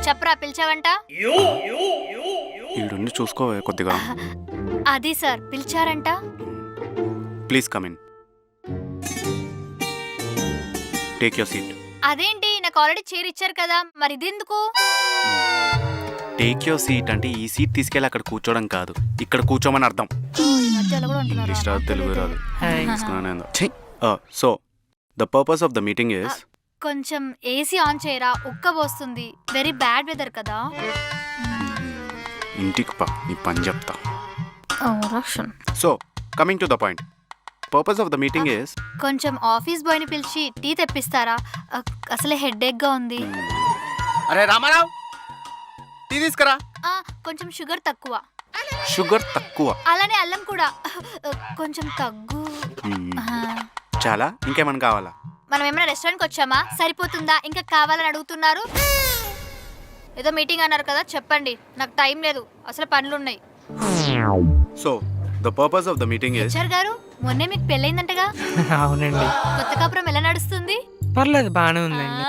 చెప్పరా పిలిచావంట? ఈడుండి చూసుకోవే కొద్దిగా. అది సార్ పిలిచారంట. Please come in. Take your seat. అదేంటి నాకు ఆల్రెడీ చైర్ ఇచ్చారు కదా, మరి ఇది ఎందుకు? టేక్ యువర్ సీట్ అంటే ఈ సీట్ తీసుకెళ్ళి అక్కడ కూర్చోవడం కాదు, ఇక్కడ కూర్చోమని అర్థం. ఇంగ్లీష్ రాదు, తెలుగు రాదు. So the purpose of the meeting is, కొంచెం ఏసీ ఆన్ చేయరా, ఉక్కబోస్తుంది. వెరీ బ్యాడ్ వెదర్ కదా. ఇంటికి పా, నీ పని చెప్తా. So coming to the point, purpose of the meeting is, కొంచెం ఆఫీస్ బాయ్ ని పిలిచి టీ తెప్పిస్తారా? అసలే హెడేక్ గా ఉంది. అరే రామారావు, టీ తీసుకురా. కొంచెం షుగర్ తక్కువ. షుగర్ తక్కువ, అలానే అల్లం కూడా కొంచెం తగ్గు. చాలా? ఇంకేమైనా కావాలా? మనం ఏమైనా రెస్టారెంట్కి వచ్చామా? సరిపోతుందా? ఇంకా కావాలని అడుగుతున్నారు. ఏదో మీటింగ్ అన్నారు కదా, చెప్పండి. నాకు టైం లేదు, అసలు పనులున్నాయి. So the purpose of the meeting is, HR గారు మొన్నే మీకు పెళ్ళైందంటగా? అవునండి. కొత్త కాపురం ఎలా నడుస్తుంది? పర్లేదు, బాగానే ఉందండి.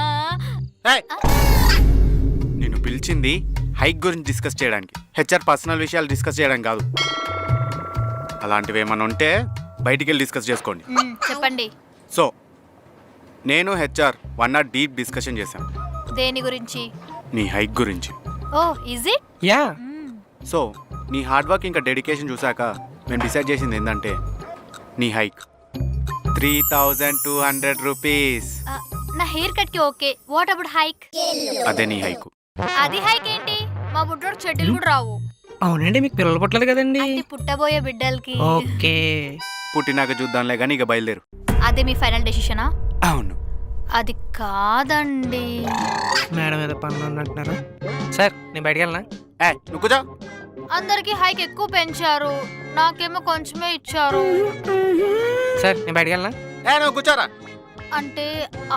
నిన్ను పిలిచింది హైక్ గురించి డిస్కస్ చేయడానికి, హెచ్ఆర్ పర్సనల్ విషయాలు డిస్కస్ చేయడానికి కాదు. అలాంటివి ఏమైనా ఉంటే బయటికి వెళ్ళి డిస్కస్ చేసుకోండి. చెప్పండి. సో నేను హెచ్ఆర్ 1 hour డీప్ డిస్కషన్ చేశాం. దేని గురించి? నీ హైక్ గురించి. ఓ ఈజ్ ఇట్? యా. సో నీ హార్డ్ వర్క్ ఇంకా డెడికేషన్ చూసాక మేము డిసైడ్ చేసింది ఏంటంటే, నీ హైక్ 3200 రూపీస్. నా హెయిర్ కట్ కి ఓకే, వాట్ అబౌట్ హైక్? అదే నీ హైక్. అది హైక్ ఏంటి? మా బుడ్డోడు చెడ్డలు కూడా రావు. అవునండి, మీకు పిల్లలు పుట్టలేదు కదండి. అంటే పుట్టబోయే బిడ్డలకి. ఓకే, పుట్టినాక చూద్దాంలే కానీ ఇక బయలుదేరు. అదే మీ ఫైనల్ డెసిషనా? అవును. అది కాదండి. మేడం ఏదో పనులు ఉన్నట్టున్నారు. సార్ నేను బయటికి వెళ్ళనా? నువ్వు కూర్చో. అందరికి హైక్ ఎక్కువ పెంచారు, నాకేమో కొంచెమే ఇచ్చారు. సార్ నేను బయటికి వెళ్ళనా? నువ్వు కూర్చోరా. అంటే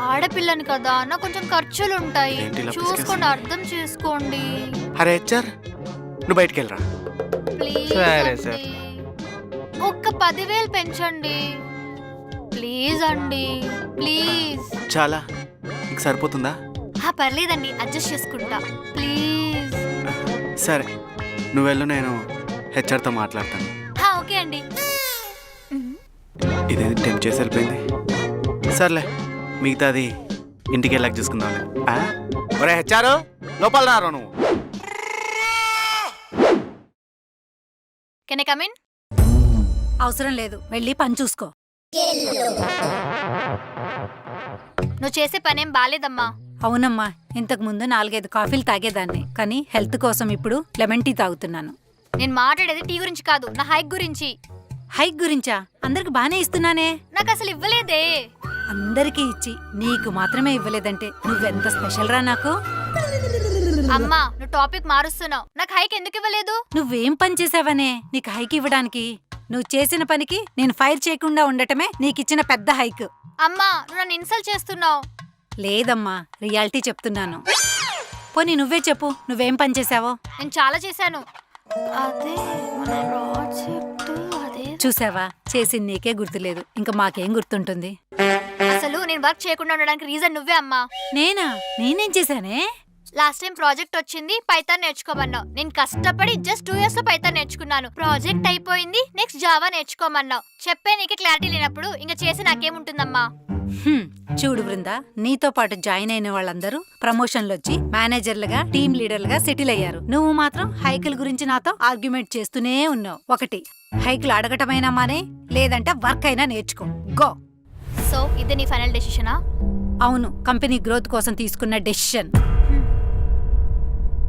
ఆడపిల్లని కదా, నాకు కొంచెం ఖర్చులు ఉంటాయి. ఏంటి ఇలా చూసుకోండి, పిసికేస్తుంది? అర్థం చేసుకోండి అరే హెచ్ఆర్, నువ్వు బయటికి వెళ్ళరా. ప్లీజ్. సరే, సార్. ఒక్క 10,000 పెంచండి ప్లీజ్ అండి, ప్లీజ్. చాలా? నీకు సరిపోతుందా? పర్లేదండి, అడ్జస్ట్ చేసుకుంటా ప్లీజ్. సరే నువ్వు వెళ్ళు, నేను హెచ్ఆర్తో మాట్లాడతాను. ఓకే అండి. ఇదేది టెంప్ చేసి వెళ్ళిపోయింది. సర్లే, మిగతాది ఇంటికి వెళ్ళాక చూసుకుందాంలే. ఒరే హెచ్ఆర్, లోపల రారు నువ్వు. Can I come in? అవసరం లేదు, వెళ్ళి పని చూసుకో. నువ్వు చేసే పనేం బాలేదమ్మా. అవునమ్మా, ఇంతకు ముందు 4-5 కాఫీలు తాగేదాన్ని, కానీ హెల్త్ కోసం ఇప్పుడు లెమన్ టీ తాగుతున్నాను. నేను మాట్లాడేది టీ గురించి కాదు, నా హైక్ గురించి. హైక్ గురించా? అందరికి బానే ఇస్తున్నానే. నాకు అసలు ఇవ్వలేదే. అందరికీ ఇచ్చి నీకు మాత్రమే ఇవ్వలేదంటే నువ్వెంత స్పెషల్ రా నాకు. అమ్మా నువ్వు టాపిక్ మారుస్తున్నావు. నాకు హైక్ ఎందుకు ఇవ్వలేదు? నువ్వేం పని చేసావనే నీకు హైక్ ఇవ్వడానికి? నువ్వు చేసిన పనికి నేను ఫైర్ చేయకుండా ఉండటమే నీకిచ్చిన పెద్ద హైక్. అమ్మా నువ్వు నన్ను ఇన్సల్ట్ చేస్తున్నావు. లేదమ్మా, రియాలిటీ చెప్తున్నాను. పోనీ నువ్వే చెప్పు, నువ్వేం పని చేసావో. నేను చాలా చేశాను. అదే మన ప్రాజెక్ట్. అదే చూసావా, చేసింది నీకే గుర్తులేదు, ఇంకా మాకేం గుర్తుంటుంది? అసలు నేను వర్క్ చేయకుండా ఉండడానికి రీజన్ నువ్వే అమ్మా. నేనేం చేశానే? లాస్ట్ టైం ప్రాజెక్ట్ వచ్చింది, పైథాన్ నేర్చుకోమన్నావు. నేను కష్టపడి జస్ట్ 2 years లో పైథాన్ నేర్చుకున్నాను. ప్రాజెక్ట్ అయిపోయింది, నెక్స్ట్ జావా నేర్చుకోమన్నావు. చెప్పే నీకు క్లారిటీ లేనప్పుడు ఇంకా చేసి నాకేముంటుందమ్మా? చూడు బృందా, నీతో పాటు జాయిన్ అయిన వాళ్ళందరూ ప్రమోషన్లు వచ్చి మేనేజర్లుగా, టీమ్ లీడర్లుగా సెటిల్ అయ్యారు. నువ్వు మాత్రం హైకిల్ గురించి నాతో ఆర్గ్యుమెంట్ చేస్తూనే ఉన్నావు. ఒకటి, హైకిల్ అడగటమైనా మానే, లేదంటే వర్క్ అయినా నేర్చుకో. గో. సో ఇదే నీ ఫైనల్ డెసిషనా? అవును, కంపెనీ గ్రోత్ కోసం తీసుకున్న డెసిషన్.